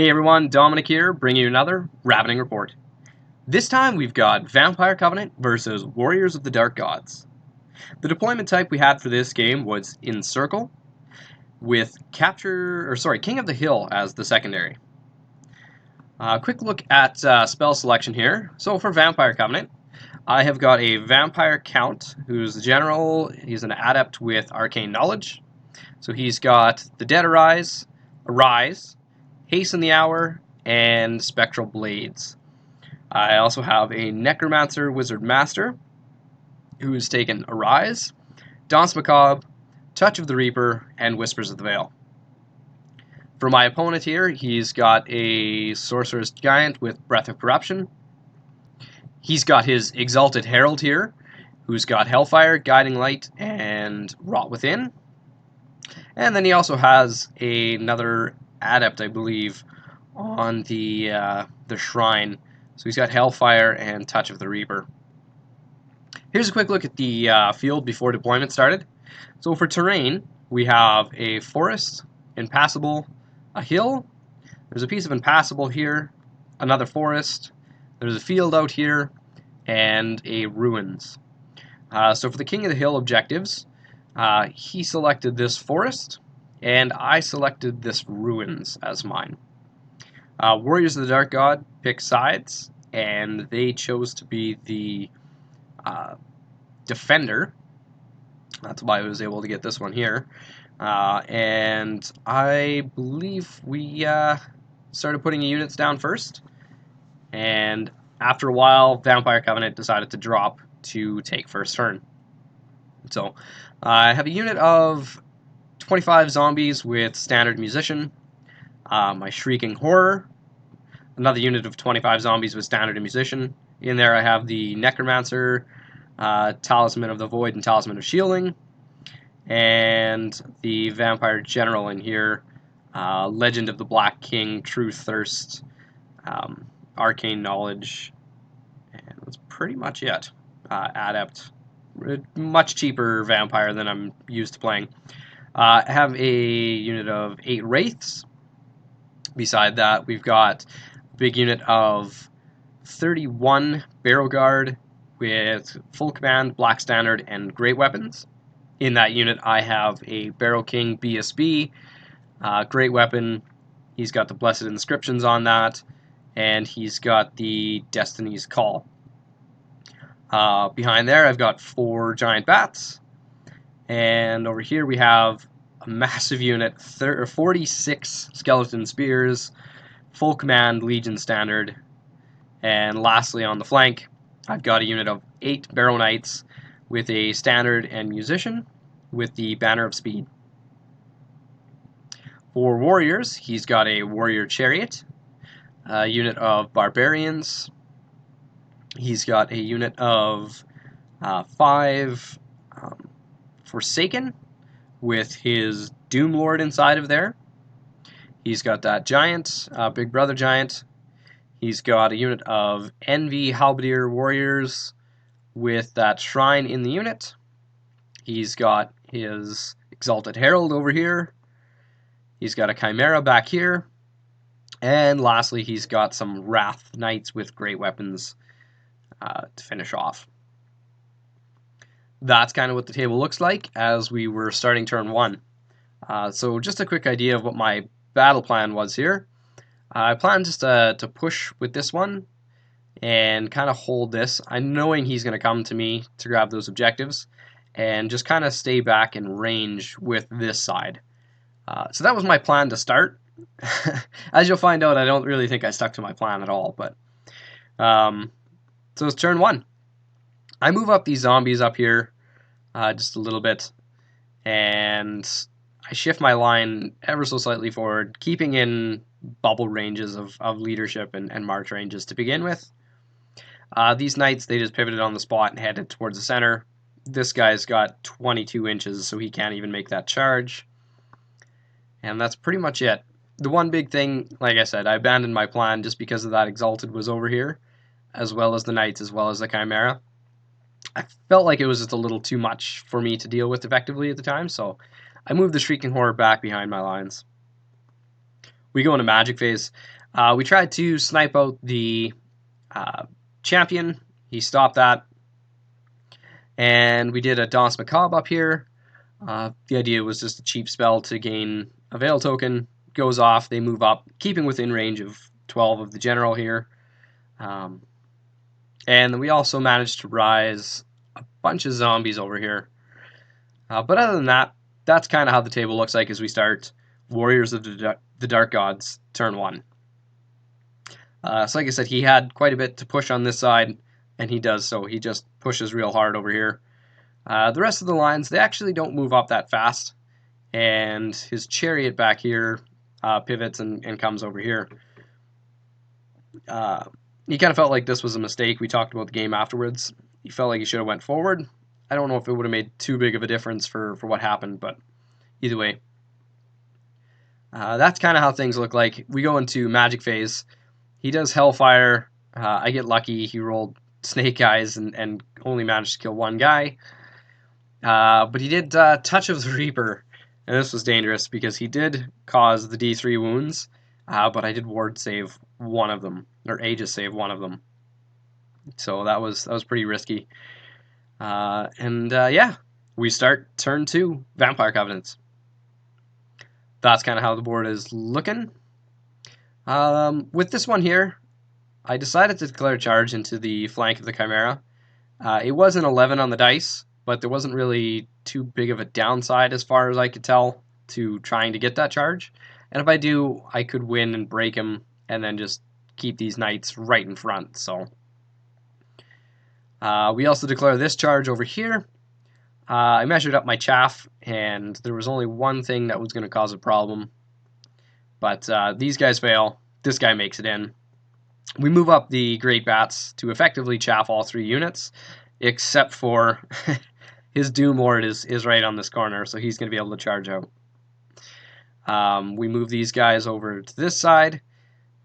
Hey everyone, Dominic here, bringing you another Ravening Report. This time we've got Vampire Covenant versus Warriors of the Dark Gods. The deployment type we had for this game was encircle, with King of the Hill as the secondary. Quick look at spell selection here. So for Vampire Covenant, I have got a Vampire Count, who's the general. He's an adept with Arcane Knowledge. So he's got the Dead Arise, Hasten the Hour, and Spectral Blades. I also have a Necromancer Wizard Master, who has taken Arise, Danse Macabre, Touch of the Reaper, and Whispers of the Veil. For my opponent here, he's got a Sorceress Giant with Breath of Corruption. He's got his Exalted Herald here, who's got Hellfire, Guiding Light, and Rot Within. And then he also has another Adept, I believe, on the Shrine. So he's got Hellfire and Touch of the Reaper. Here's a quick look at the field before deployment started. So for terrain, we have a forest, impassable, a hill, there's a piece of impassable here, another forest, there's a field out here, and a ruins. So for the King of the Hill objectives, he selected this forest, and I selected this ruins as mine. Warriors of the Dark God pick sides, and they chose to be the defender. That's why I was able to get this one here. And I believe we started putting units down first, and after a while, Vampire Covenant decided to drop to take first turn. So I have a unit of 25 zombies with standard musician, my Shrieking Horror, another unit of 25 zombies with standard and musician. In there I have the Necromancer, Talisman of the Void, and Talisman of Shielding, and the Vampire General in here, Legend of the Black King, True Thirst, Arcane Knowledge, and that's pretty much it. Adept, much cheaper vampire than I'm used to playing. I have a unit of 8 Wraiths. Beside that, we've got a big unit of 31 Barrow Guard with full command, black standard, and great weapons. In that unit, I have a Barrow King BSB, great weapon. He's got the Blessed Inscriptions on that, and he's got the Destiny's Call. Behind there, I've got 4 Giant Bats, and over here we have a massive unit, 46 Skeleton Spears, full command, Legion Standard, and lastly on the flank, I've got a unit of 8 Barrow Knights with a Standard and Musician with the Banner of Speed. For Warriors, he's got a Warrior Chariot, a unit of Barbarians. He's got a unit of 5 Forsaken with his Doom Lord inside of there. He's got that Giant, Big Brother Giant. He's got a unit of Envy Halberdier Warriors with that Shrine in the unit. He's got his Exalted Herald over here. He's got a Chimera back here. And lastly, he's got some Wrath Knights with great weapons to finish off. That's kind of what the table looks like as we were starting turn 1. So just a quick idea of what my battle plan was here. I plan just to push with this one and kind of hold this. I'm knowing he's going to come to me to grab those objectives, and just kind of stay back in range with this side. So that was my plan to start. As you'll find out, I don't really think I stuck to my plan at all. But so it's turn 1. I move up these zombies up here just a little bit, and I shift my line ever so slightly forward, keeping in bubble ranges of leadership and march ranges to begin with. These knights, they just pivoted on the spot and headed towards the center. This guy's got 22 inches, so he can't even make that charge. And that's pretty much it. The one big thing, like I said, I abandoned my plan just because of that Exalted was over here, as well as the Knights, as well as the Chimera. I felt like it was just a little too much for me to deal with effectively at the time, so I moved the Shrieking Horror back behind my lines. We go into magic phase. We tried to snipe out the champion. He stopped that. And we did a Danse Macabre up here. The idea was just a cheap spell to gain a Veil token. Goes off, they move up, keeping within range of 12 of the general here. And we also managed to rise a bunch of zombies over here. But other than that, that's kind of how the table looks like as we start Warriors of the Dark Gods, turn 1. So like I said, he had quite a bit to push on this side, and he does so. He just pushes real hard over here. The rest of the lines, they actually don't move up that fast, and his chariot back here pivots and comes over here. He kind of felt like this was a mistake. We talked about the game afterwards. He felt like he should have went forward. I don't know if it would have made too big of a difference for what happened, but either way. That's kind of how things look like. We go into magic phase. He does Hellfire. I get lucky. He rolled Snake Eyes and only managed to kill one guy. But he did Touch of the Reaper. And this was dangerous because he did cause the D3 wounds. But I did ward save one of them. Or Aegis save one of them. So that was pretty risky. Yeah, we start turn 2, Vampire Covenants. That's kind of how the board is looking. With this one here, I decided to declare charge into the flank of the Chimera. It was an 11 on the dice, but there wasn't really too big of a downside as far as I could tell to trying to get that charge. And if I do, I could win and break him and then just keep these knights right in front. So we also declare this charge over here. I measured up my chaff, and there was only one thing that was going to cause a problem. But these guys fail. This guy makes it in. We move up the Great Bats to effectively chaff all 3 units, except for his Doom Lord is right on this corner, so he's going to be able to charge out. We move these guys over to this side,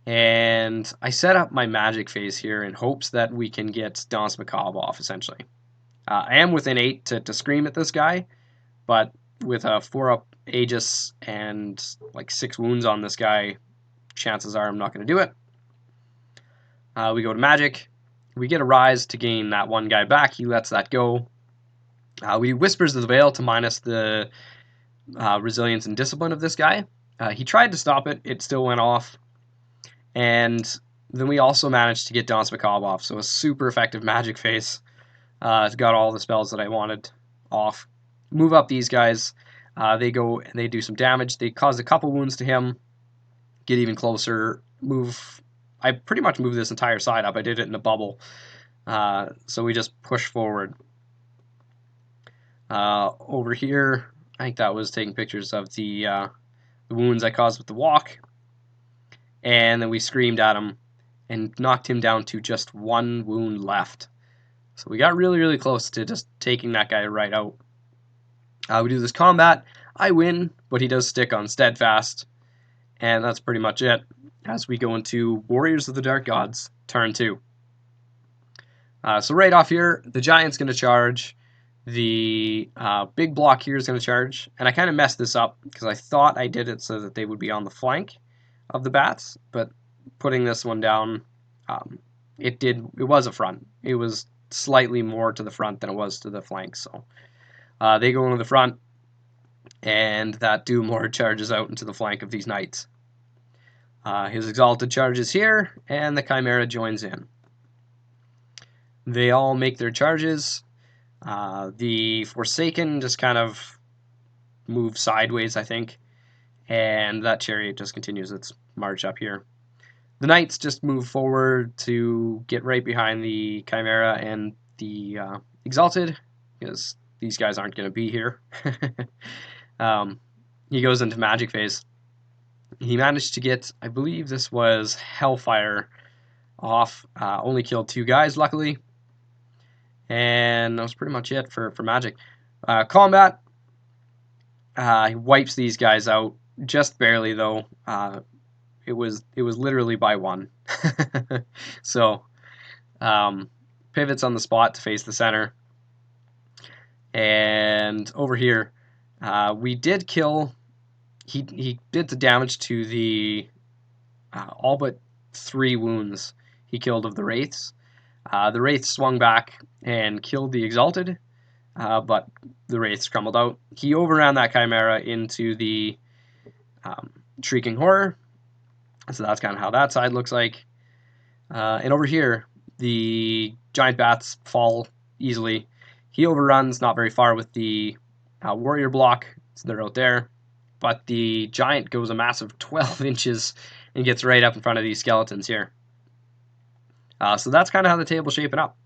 and I set up my magic phase here in hopes that we can get Danse Macabre off, essentially. I am within 8 to scream at this guy, but with a 4-up Aegis and like 6 wounds on this guy, chances are I'm not going to do it. We go to magic. We get a rise to gain that one guy back. He lets that go. We do Whispers of the Veil to minus the resilience and discipline of this guy. He tried to stop it. It still went off. And then we also managed to get Danse Macabre off. So a super effective magic phase. It's got all the spells that I wanted off. Move up these guys. They go and they do some damage. They cause a couple wounds to him. Get even closer. Move. I pretty much moved this entire side up. I did it in a bubble. So we just push forward. Over here, I think that was taking pictures of the wounds I caused with the walk. And then we screamed at him and knocked him down to just 1 wound left. So we got really, really close to just taking that guy right out. We do this combat. I win, but he does stick on Steadfast. And that's pretty much it as we go into Warriors of the Dark Gods, turn 2. So right off here, the Giant's going to charge. The big block here is going to charge. And I kind of messed this up because I thought I did it so that they would be on the flank of the bats. But putting this one down, it was a front. It was slightly more to the front than it was to the flank. So they go into the front, and that Doom Lord charges out into the flank of these knights. His Exalted charges here, and the Chimera joins in. They all make their charges. The Forsaken just kind of moves sideways, I think, and that chariot just continues its march up here. The knights just move forward to get right behind the Chimera and the Exalted, because these guys aren't going to be here. He goes into magic phase. He managed to get, I believe this was Hellfire off. Only killed 2 guys, luckily. And that was pretty much it for magic. Combat. He wipes these guys out. Just barely, though. It was literally by 1. So, pivots on the spot to face the center. And over here, we did kill... He did the damage to the All but 3 wounds he killed of the Wraiths. The Wraiths swung back and killed the Exalted, but the Wraiths crumbled out. He overran that Chimera into the Shrieking Horror, so that's kind of how that side looks like. And over here, the Giant Bats fall easily. He overruns not very far with the Warrior block, so they're out there. But the Giant goes a massive 12 inches and gets right up in front of these skeletons here. So that's kind of how the table's shaping up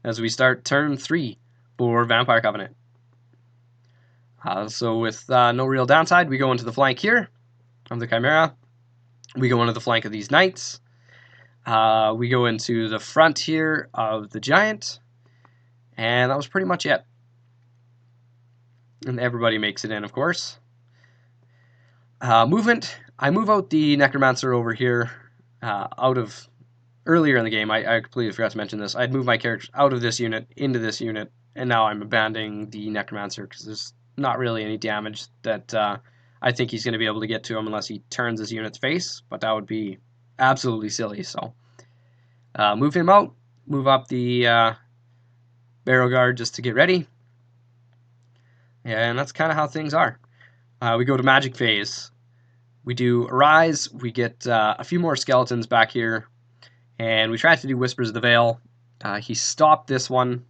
as we start turn 3 for Vampire Covenant. So with no real downside, we go into the flank here of the Chimera. We go into the flank of these Knights. We go into the front here of the Giant. And that was pretty much it. And everybody makes it in, of course. Movement. I move out the Necromancer over here out of... Earlier in the game, I completely forgot to mention this. I'd moved my characters out of this unit into this unit, and now I'm abandoning the Necromancer because there's not really any damage that I think he's going to be able to get to him unless he turns his unit's face, but that would be absolutely silly. So move him out, move up the Barrow Guard just to get ready, and that's kind of how things are. We go to Magic Phase. We do Arise, we get a few more skeletons back here, and we tried to do Whispers of the Veil. He stopped this one,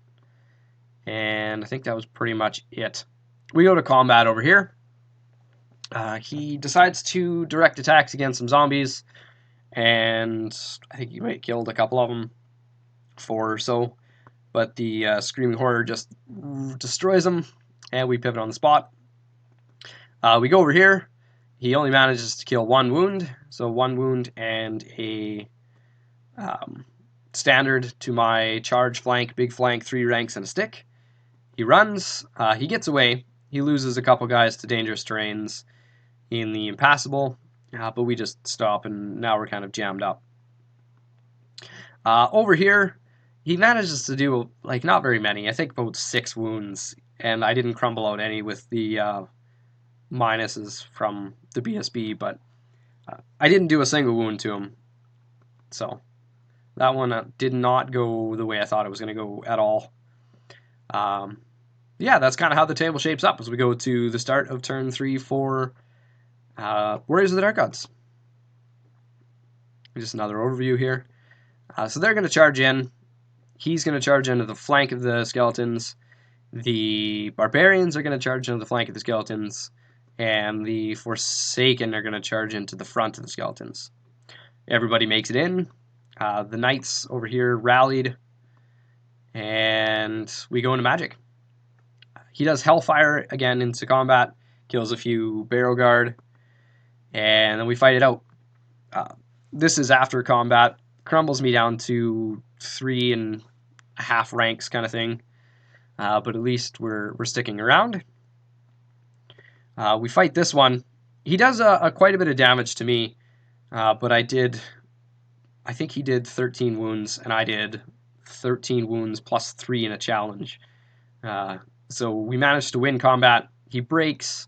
and I think that was pretty much it. We go to combat over here. He decides to direct attacks against some zombies, and I think he might have killed a couple of them, 4 or so, but the Screaming Horror just destroys them, and we pivot on the spot. We go over here. He only manages to kill 1 wound, so 1 wound and a standard to my charge flank, big flank, 3 ranks, and a stick. He runs. He gets away. He loses a couple guys to dangerous terrains in the impassable, but we just stop, and now we're kind of jammed up. Over here, he manages to do, like, not very many. I think about 6 wounds, and I didn't crumble out any with the minuses from the BSB, but I didn't do a single wound to him. So that one did not go the way I thought it was going to go at all. Yeah, that's kind of how the table shapes up as we go to the start of turn 3 for Warriors of the Dark Gods. Just another overview here. So they're going to charge in. He's going to charge into the flank of the skeletons. The Barbarians are going to charge into the flank of the skeletons. And the Forsaken are going to charge into the front of the skeletons. Everybody makes it in. The Knights over here rallied. And we go into Magic. He does Hellfire again into combat. Kills a few Barrow Guard. And then we fight it out. This is after combat. Crumbles me down to 3.5 ranks kind of thing. But at least we're sticking around. We fight this one. He does quite a bit of damage to me. But I think he did 13 wounds, and I did 13 wounds plus 3 in a challenge. So we managed to win combat. He breaks.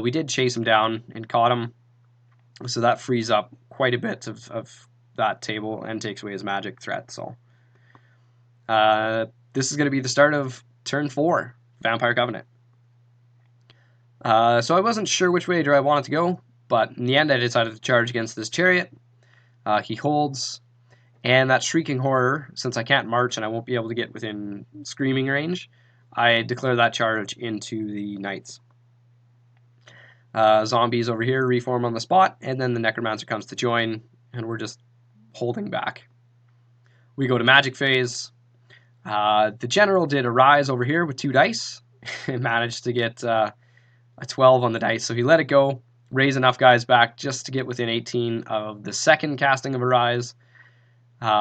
We did chase him down and caught him. So that frees up quite a bit of that table and takes away his magic threat. So this is going to be the start of turn 4, Vampire Covenant. So I wasn't sure which way I wanted to go, but in the end I decided to charge against this chariot. He holds, and that Shrieking Horror, since I can't march and I won't be able to get within screaming range, I declare that charge into the Knights. Zombies over here reform on the spot, and then the Necromancer comes to join, and we're just holding back. We go to Magic Phase. The General did a rise over here with 2 dice, and managed to get a 12 on the dice, so he let it go, raise enough guys back just to get within 18 of the second casting of a rise,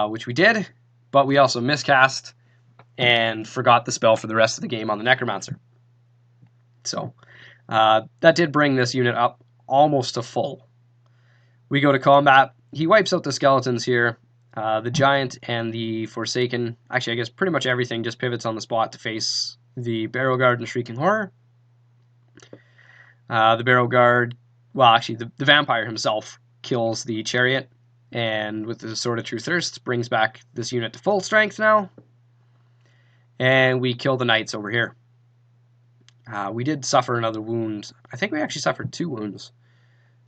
which we did, but we also miscast and forgot the spell for the rest of the game on the Necromancer. So that did bring this unit up almost to full. We go to combat. He wipes out the skeletons here. The Giant and the Forsaken, actually I guess pretty much everything just pivots on the spot to face the Barrow Guard and Shrieking Horror. The Barrow Guard, well actually the Vampire himself kills the Chariot And with the Sword of True Thirst, brings back this unit to full strength now. And we kill the knights over here. We did suffer another wound. I think we actually suffered 2 wounds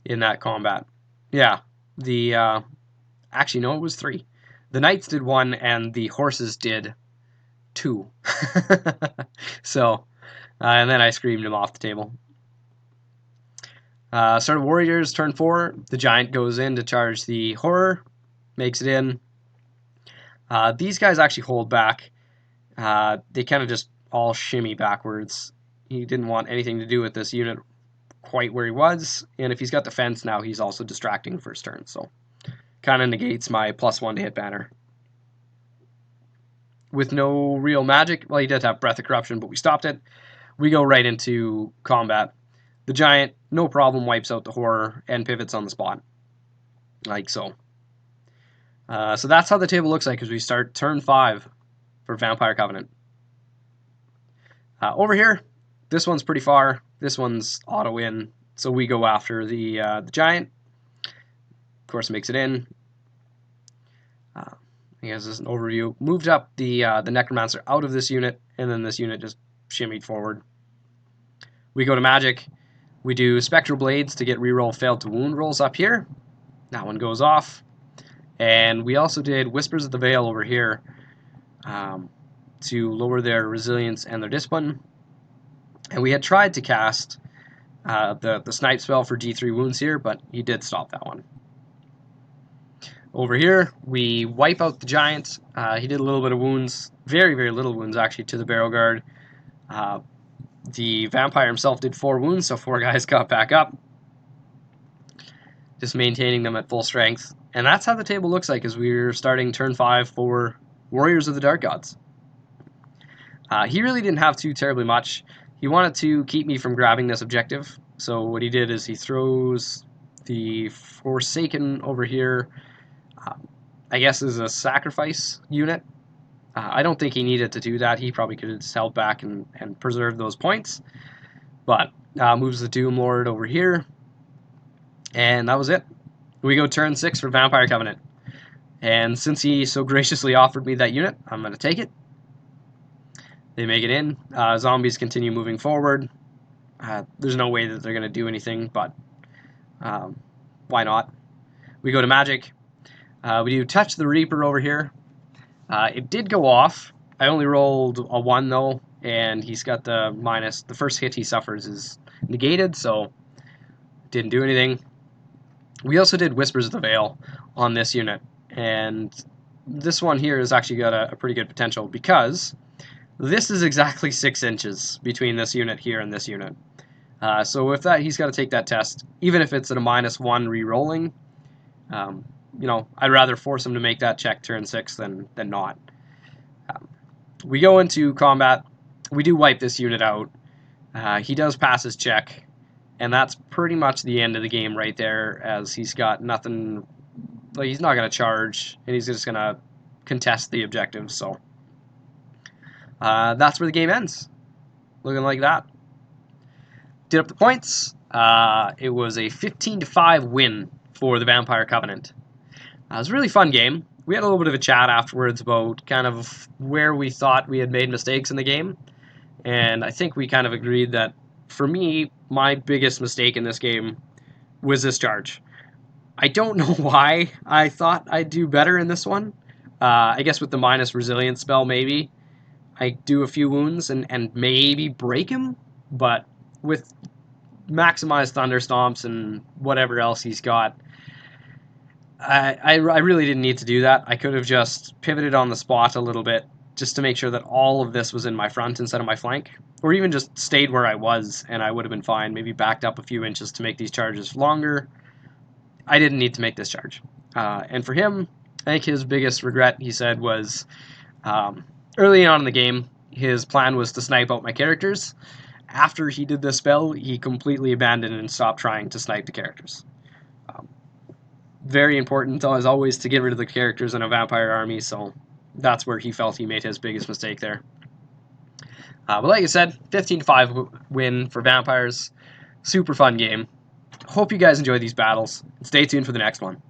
in that combat. Yeah, actually, no, it was 3. The knights did 1, and the horses did 2. So, and then I screamed him off the table. Start of Warriors, turn 4. The giant goes in to charge the horror, makes it in. These guys actually hold back. They kind of just all shimmy backwards. He didn't want anything to do with this unit quite where he was, and if he's got defense now, he's also distracting first turn, so kind of negates my +1 to hit banner. With no real magic, well, he did have Breath of Corruption, but we stopped it. We go right into combat. The giant, no problem, wipes out the horror and pivots on the spot, like so. So that's how the table looks like as we start turn 5 for Vampire Covenant. Over here, this one's pretty far. This one's auto-in, so we go after the giant. Of course, makes it in. I guess this is an overview. Moved up the Necromancer out of this unit, and then this unit just shimmied forward. We go to magic. We do Spectral Blades to get reroll failed to wound rolls up here. That one goes off. And we also did Whispers of the Veil over here to lower their resilience and their discipline. And we had tried to cast the snipe spell for D3 wounds here, but he did stop that one. Over here, we wipe out the giant. He did a little bit of wounds, very, very little wounds actually, to the Barrel Guard. The vampire himself did 4 wounds, so 4 guys got back up. Just maintaining them at full strength. And that's how the table looks like as we're starting turn 5 for Warriors of the Dark Gods. He really didn't have too terribly much. He wanted to keep me from grabbing this objective. So what he did is he throws the Forsaken over here, I guess as a sacrifice unit. I don't think he needed to do that. He probably could have just held back and preserved those points. But moves the Doom Lord over here. And that was it. We go turn 6 for Vampire Covenant. And since he so graciously offered me that unit, I'm going to take it. They make it in. Zombies continue moving forward. There's no way that they're going to do anything, but why not? We go to magic. We do Touch the Reaper over here. It did go off. I only rolled a 1 though, and he's got the minus. The first hit he suffers is negated, so didn't do anything. We also did Whispers of the Veil on this unit, and this one here has actually got a pretty good potential because this is exactly 6 inches between this unit here and this unit. So with that, he's got to take that test, even if it's at a -1 re-rolling. You know, I'd rather force him to make that check turn 6 than not. We go into combat. We do wipe this unit out. He does pass his check, and that's pretty much the end of the game right there, as he's got nothing. Like, he's not going to charge, and he's just going to contest the objective. So that's where the game ends. Looking like that. Did up the points. It was a 15-5 win for the Vampire Covenant. It was a really fun game. We had a little bit of a chat afterwards about kind of where we thought we had made mistakes in the game. And I think we kind of agreed that, for me, my biggest mistake in this game was this charge. I don't know why I thought I'd do better in this one. I guess with the minus resilience spell, maybe. I do a few wounds and maybe break him. But with maximized thunderstomps and whatever else he's got, I really didn't need to do that. I could have just pivoted on the spot a little bit just to make sure that all of this was in my front instead of my flank. Or even just stayed where I was and I would have been fine. Maybe backed up a few inches to make these charges longer. I didn't need to make this charge. And for him, I think his biggest regret, he said, was early on in the game, his plan was to snipe out my characters. After he did this spell, he completely abandoned and stopped trying to snipe the characters. Very important, as always, to get rid of the characters in a vampire army, so that's where he felt he made his biggest mistake there. But like I said, 15-5 win for Vampires. Super fun game. Hope you guys enjoy these battles. Stay tuned for the next one.